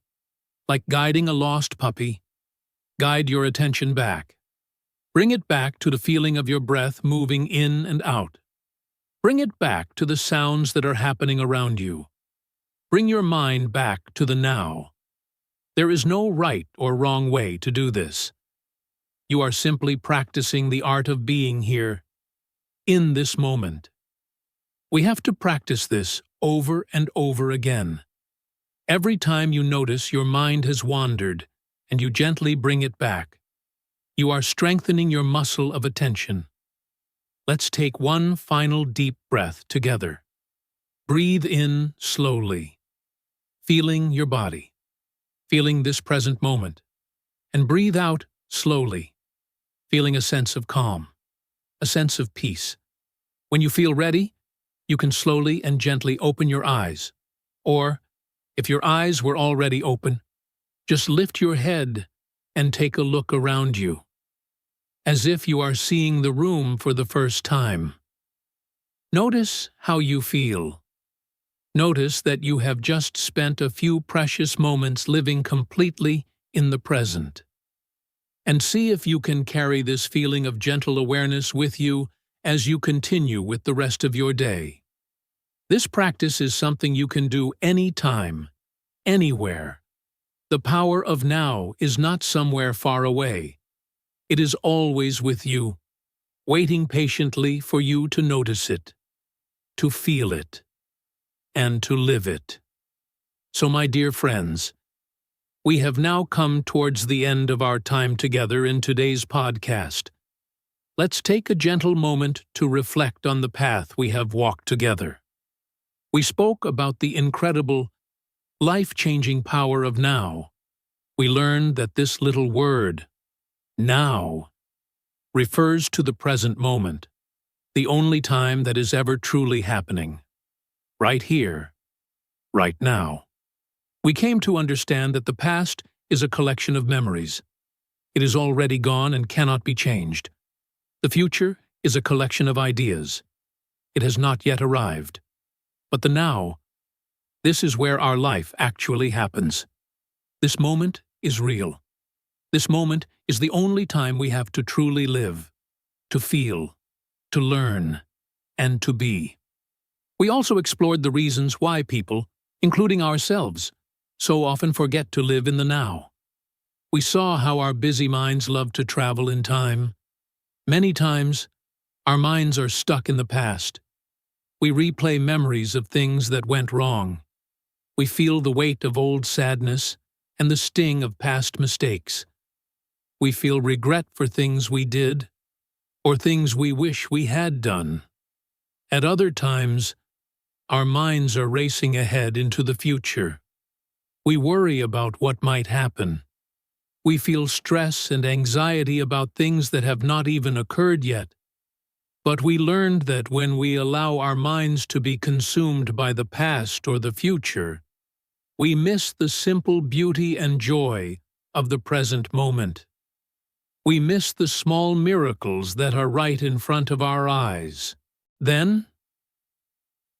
like guiding a lost puppy, guide your attention back. Bring it back to the feeling of your breath moving in and out. Bring it back to the sounds that are happening around you. Bring your mind back to the now. There is no right or wrong way to do this. You are simply practicing the art of being here, in this moment. We have to practice this over and over again. Every time you notice your mind has wandered and you gently bring it back, you are strengthening your muscle of attention. Let's take one final deep breath together. Breathe in slowly, feeling your body, feeling this present moment, and breathe out slowly, feeling a sense of calm, a sense of peace. When you feel ready, you can slowly and gently open your eyes, or, if your eyes were already open, just lift your head and take a look around you, as if you are seeing the room for the first time. Notice how you feel. Notice that you have just spent a few precious moments living completely in the present. And see if you can carry this feeling of gentle awareness with you as you continue with the rest of your day. This practice is something you can do anytime, anywhere. The power of now is not somewhere far away. It is always with you, waiting patiently for you to notice it, to feel it, and to live it. So, my dear friends, we have now come towards the end of our time together in today's podcast. Let's take a gentle moment to reflect on the path we have walked together. We spoke about the incredible, life-changing power of now. We learned that this little word, now, refers to the present moment, the only time that is ever truly happening. Right here, right now. We came to understand that the past is a collection of memories. It is already gone and cannot be changed. The future is a collection of ideas. It has not yet arrived. But the now, this is where our life actually happens. This moment is real. This moment is the only time we have to truly live, to feel, to learn, and to be. We also explored the reasons why people, including ourselves, so often forget to live in the now. We saw how our busy minds love to travel in time. Many times, our minds are stuck in the past. We replay memories of things that went wrong. We feel the weight of old sadness and the sting of past mistakes. We feel regret for things we did or things we wish we had done. At other times, our minds are racing ahead into the future. We worry about what might happen. We feel stress and anxiety about things that have not even occurred yet. But we learned that when we allow our minds to be consumed by the past or the future, we miss the simple beauty and joy of the present moment. We miss the small miracles that are right in front of our eyes. Then,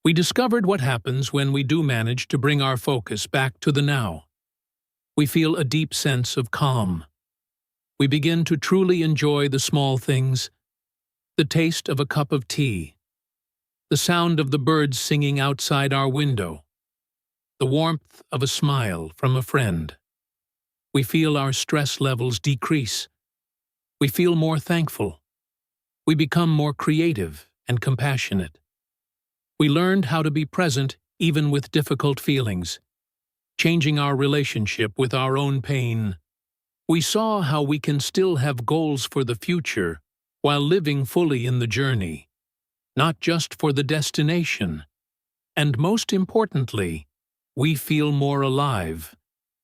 we discovered what happens when we do manage to bring our focus back to the now. We feel a deep sense of calm. We begin to truly enjoy the small things, the taste of a cup of tea, the sound of the birds singing outside our window, the warmth of a smile from a friend. We feel our stress levels decrease. We feel more thankful. We become more creative and compassionate. We learned how to be present even with difficult feelings, changing our relationship with our own pain. We saw how we can still have goals for the future while living fully in the journey, not just for the destination. And most importantly, we feel more alive,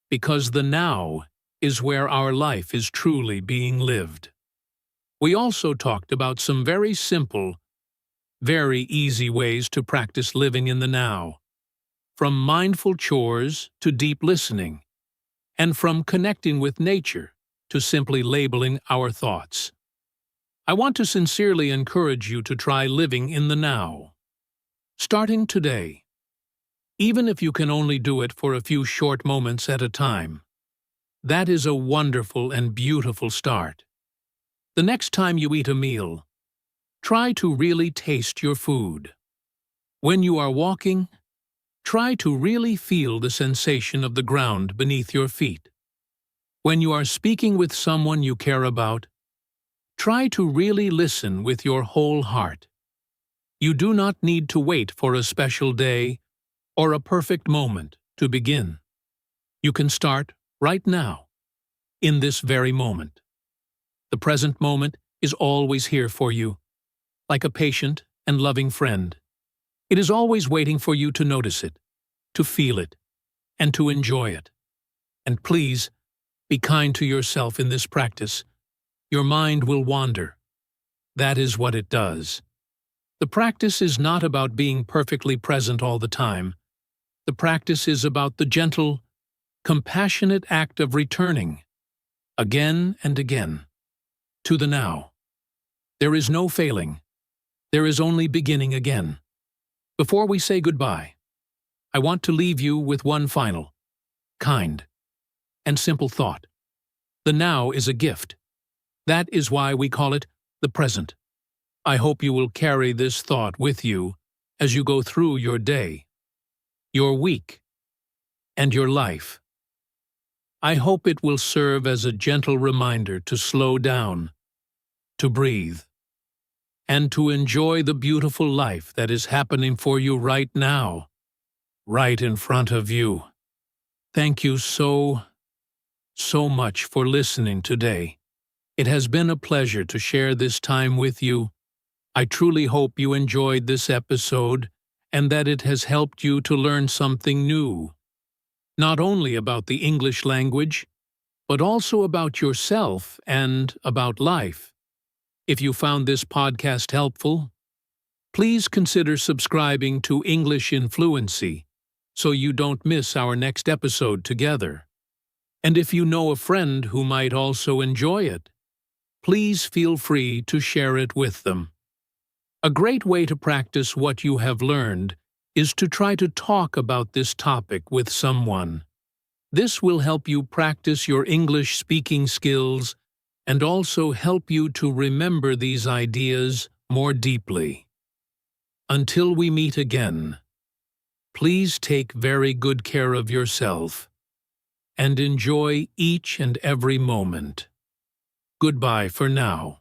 because the now is where our life is truly being lived. We also talked about some very simple, very easy ways to practice living in the now, from mindful chores to deep listening, and from connecting with nature to simply labeling our thoughts. I want to sincerely encourage you to try living in the now. Starting today, even if you can only do it for a few short moments at a time, that is a wonderful and beautiful start. The next time you eat a meal, try to really taste your food. When you are walking, try to really feel the sensation of the ground beneath your feet. When you are speaking with someone you care about, try to really listen with your whole heart. You do not need to wait for a special day or a perfect moment to begin. You can start right now, in this very moment. The present moment is always here for you, like a patient and loving friend. It is always waiting for you to notice it, to feel it, and to enjoy it. And please, be kind to yourself in this practice. Your mind will wander. That is what it does. The practice is not about being perfectly present all the time. The practice is about the gentle, compassionate act of returning, again and again, to the now. There is no failing. There is only beginning again. Before we say goodbye, I want to leave you with one final, kind, and simple thought. The now is a gift. That is why we call it the present. I hope you will carry this thought with you as you go through your day, your week, and your life. I hope it will serve as a gentle reminder to slow down, to breathe, and to enjoy the beautiful life that is happening for you right now, right in front of you. Thank you so much for listening today. It has been a pleasure to share this time with you. I truly hope you enjoyed this episode and that it has helped you to learn something new, not only about the English language, but also about yourself and about life. If you found this podcast helpful, please consider subscribing to English in Fluency so you don't miss our next episode together. And if you know a friend who might also enjoy it, please feel free to share it with them. A great way to practice what you have learned is to try to talk about this topic with someone. This will help you practice your English speaking skills and also help you to remember these ideas more deeply. Until we meet again, Please take very good care of yourself and enjoy each and every moment. Goodbye for now.